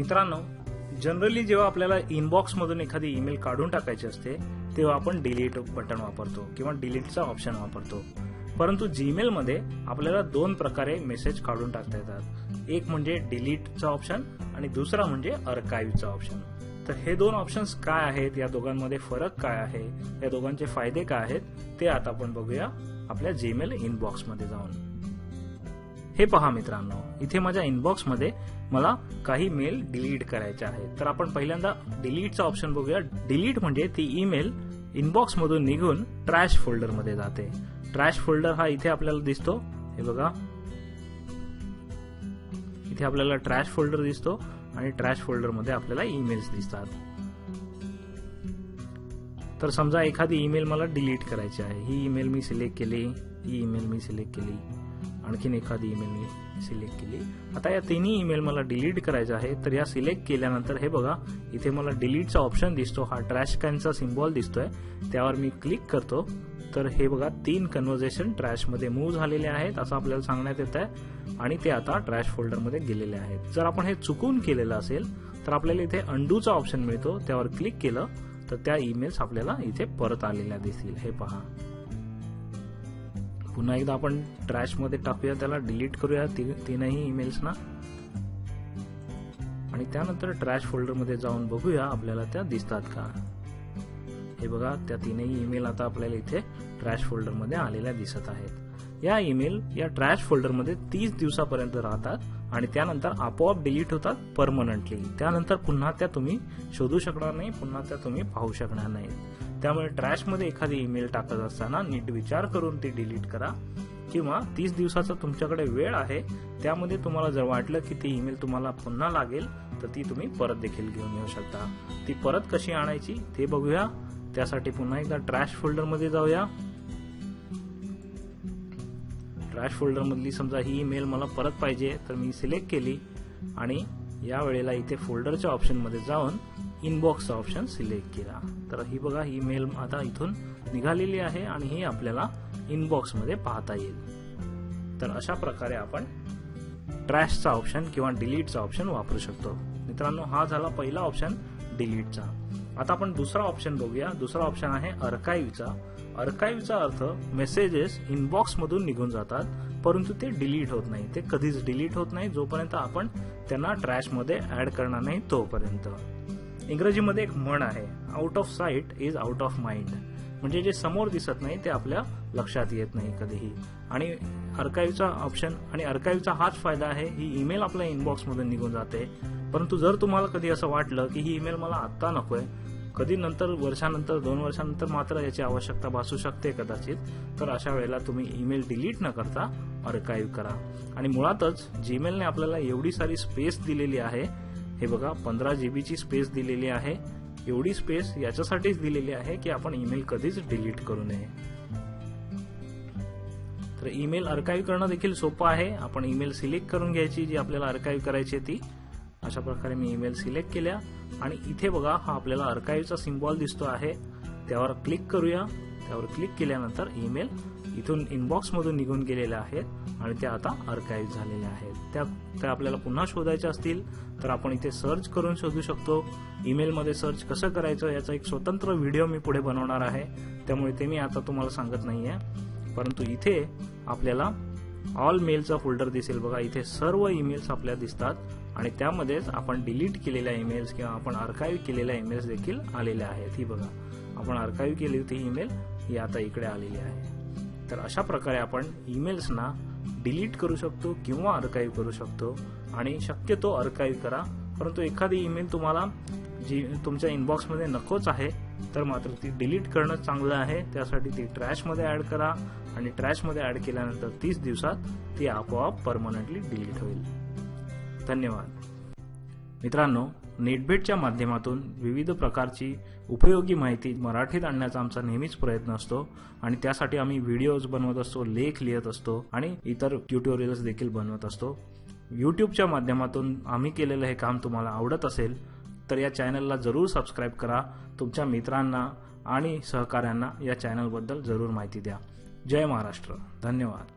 मित्रांनो, जनरली जेव्हा आपल्याला इनबॉक्स मधून एखादी ईमेल काढून टाकायची असते तेव्हा आपण डिलीट बटन वापरतो किंवा डिलीटचा ऑप्शन वापरतो. परंतु जीमेल मध्ये आपल्याला दोन प्रकारे मेसेज काढून टाकता येतात. एक म्हणजे डिलीटचा ऑप्शन आणि दुसरा म्हणजे आर्काइव्हचा ऑप्शन. तर हे दोन ऑप्शन्स काय आहेत, या दोघांमध्ये फरक काय आहे, या दोघांचे फायदे काय आहेत, ते आता आपण बघूया आपल्या जीमेल इनबॉक्स मध्ये जाऊन. हे पहा मित्रांनो, इथे माझ्या इनबॉक्स मध्ये मला काही मेल डिलीट करायचे आहेत. तर आपण पहिल्यांदा डिलीटचा ऑप्शन बघूया. डिलीट म्हणजे ती ईमेल इनबॉक्स मधून निघून ट्रॅश फोल्डर मध्ये जाते. ट्रॅश फोल्डर हा इथे आपल्याला दिसतो. हे बघा, इथे आपल्याला ट्रॅश फोल्डर दिसतो आणि ट्रॅश फोल्डर मध्ये आपल्याला ईमेल्स दिसतात. तर समजा एखादी ईमेल मला डिलीट करायची आहे. ही ईमेल मी सिलेक्ट केली, ही ईमेल मी सिलेक्ट केली, आणखीन एखादी ईमेल मी सिलेक्ट केली. आता या तिन्ही ईमेल मला डिलीट करायच्या आहे. तर या सिलेक्ट केल्यानंतर हे बघा, इथे मला डिलीटचा ऑप्शन दिसतो. हा ट्रॅश कॅनचा सिम्बॉल दिसतोय, त्यावर मी क्लिक करतो. तर हे बघा, 3 कन्व्हर्सेशन ट्रॅश मध्ये मूव्ह झालेले आहेत असं आपल्याला सांगण्यात येत आहे आणि ते आता ट्रॅश फोल्डर मध्ये गेलेले आहेत. जर आपण हे चुकून केलेलं असेल तर आपल्याला इथे अंडूचा ऑप्शन मिळतो, त्यावर क्लिक केलं तर त्या ईमेल्स आपल्याला इथे परत आलेल्या दिसतील. हे पहा, पुन्हा एकदा आपण ट्रॅश मध्ये टाकूया, त्याला डिलीट करूया तीनही ईमेल्स ना, आणि त्यानंतर ट्रॅश फोल्डर मध्ये जाऊन बघूया आपल्याला त्या दिसतात का. हे बघा, त्या तीनही ईमेल आता आपल्याला इथे ट्रॅश फोल्डर मध्ये आलेल्या दिसत आहेत. या ईमेल या ट्रॅश फोल्डर मध्ये 30 दिवसापर्यंत राहतात आणि त्यानंतर आपोआप डिलीट होतात परमनंटली. त्यानंतर पुन्हा त्या तुम्ही शोधू शकणार नाही, पुन्हा त्या तुम्ही पाहू शकणार नाही. त्यामुळे ट्रॅश मध्ये एखादी ईमेल टाकत असताना नीट विचार करून ती डिलीट करा, किंवा 30 दिवसाचा तुमच्याकडे वेळ आहे, त्यामध्ये तुम्हाला जर वाटलं की ती ईमेल तुम्हाला पुन्हा लागेल तर ती तुम्ही परत देखील घेऊन येऊ शकता. ती परत कशी आणायची ते बघूया. त्यासाठी पुन्हा एकदा ट्रॅश फोल्डर मध्ये जाऊया. ट्रॅश फोल्डर मधली समजा ही ईमेल मला परत पाहिजे, तर मी सिलेक्ट केली आणि या वेळेला इथे फोल्डरच्या ऑप्शन मध्ये जाऊन इनबॉक्सचा ऑप्शन सिलेक्ट केला. तर ही बघा, ही मेल आता इथून निघालेली आहे आणि ही आपल्याला इनबॉक्स मध्ये पाहता येईल. तर अशा प्रकारे आपण ट्रॅशचा ऑप्शन किंवा डिलीटचा ऑप्शन वापरू शकतो. मित्रांनो, हा झाला पहिला ऑप्शन डिलीटचा. आता आपण दुसरा ऑप्शन बघूया. दुसरा ऑप्शन आहे आर्काइव्हचा. आर्काइव्हचा अर्थ मेसेजेस इनबॉक्स मधून निघून जातात, परंतु ते डिलीट होत नाही. ते कधीच डिलीट होत नाही जोपर्यंत आपण त्यांना ट्रॅश मध्ये ऍड करणार नाही तोपर्यंत. इंग्रजीमध्ये एक म्हण आहे, out of site is out of mind. म्हणजे जे समोर दिसत नाही ते आपल्या लक्षात येत नाही कधीही. आणि आर्काइव्हचा ऑप्शन आणि आर्काइव्हचा हाच फायदा आहे, ही ईमेल आपल्या इनबॉक्स मधून निघून जाते. परंतु जर तुम्हाला कधी असं वाटलं की ही ईमेल मला आत्ता नकोय, कधी नंतर वर्षानंतर 2 वर्षानंतर मात्र याची आवश्यकता भासू शकते कदाचित, तर अशा वेळेला तुम्ही ईमेल डिलीट न करता आर्काइव्ह करा. आणि मुळातच जीमेलने आपल्याला एवढी सारी स्पेस दिलेली आहे. हे बघा, 15 GB ची स्पेस दिलेली आहे. एवढी स्पेस याच्यासाठीच दिलेली आहे की आपण ईमेल कधीच डिलीट करू नये. तर ईमेल आर्काइव्ह करणं देखील सोपं आहे. आपण ईमेल सिलेक्ट करून घ्यायची जी आपल्याला आर्काइव्ह करायची ती. अशा प्रकारे मी ईमेल सिलेक्ट केल्या आणि इथे बघा, हा आपल्याला आर्काइव्हचा सिम्बॉल दिसतो आहे, त्यावर क्लिक करूया. त्यावर क्लिक केल्यानंतर ईमेल इथून इनबॉक्स मधून निघून गेलेल्या आहेत आणि त्या आता आर्काइव्ह झालेल्या आहेत. त्या आपल्याला पुन्हा शोधायच्या असतील तर आपण इथे सर्च करून शोधू शकतो. ईमेल मध्ये सर्च कसं करायचं याचा एक स्वतंत्र व्हिडिओ मी पुढे बनवणार आहे, त्यामुळे ते मी आता तुम्हाला सांगत नाहीये. परंतु इथे आपल्याला ऑल मेलचा फोल्डर दिसेल. बघा, इथे सर्व ईमेल्स आपल्याला दिसतात आणि त्यामध्येच आपण डिलीट केलेल्या ईमेल्स किंवा आपण आर्काइव्ह केलेल्या ईमेल्स देखील आलेल्या आहेत. ही बघा, आपण आर्काइव्ह केली होती ईमेल, ही आता इकडे आलेली आहे. तर अशा प्रकारे आपण ईमेल्सना डिलीट करू शकतो किंवा आर्काइव्ह करू शकतो. आणि शक्यतो आर्काइव्ह करा. परंतु एखादी ईमेल तुम्हाला जी तुमच्या इनबॉक्स मध्ये नकोच आहे तर मात्र ती डिलीट करणं चांगलं आहे. त्यासाठी ती ट्रॅश मध्ये ऍड करा आणि ट्रॅश मध्ये ऍड केल्यानंतर 30 दिवसात ती आपोआप परमनंटली डिलीट होईल. धन्यवाद. मित्रांनो, नेटबेटच्या माध्यमातून विविध प्रकारची उपयोगी माहिती मराठीत आणण्याचा आमचा नेहमीच प्रयत्न असतो आणि त्यासाठी आम्ही व्हिडिओज बनवत असतो, लेख लिहित असतो आणि इतर ट्युटोरियल्स देखील बनवत असतो. यूट्यूबच्या माध्यमातून आम्ही केलेलं हे काम तुम्हाला आवडत असेल तर या चॅनलला जरूर सबस्क्राईब करा. तुमच्या मित्रांना आणि सहकाऱ्यांना या चॅनलबद्दल जरूर माहिती द्या. जय महाराष्ट्र. धन्यवाद.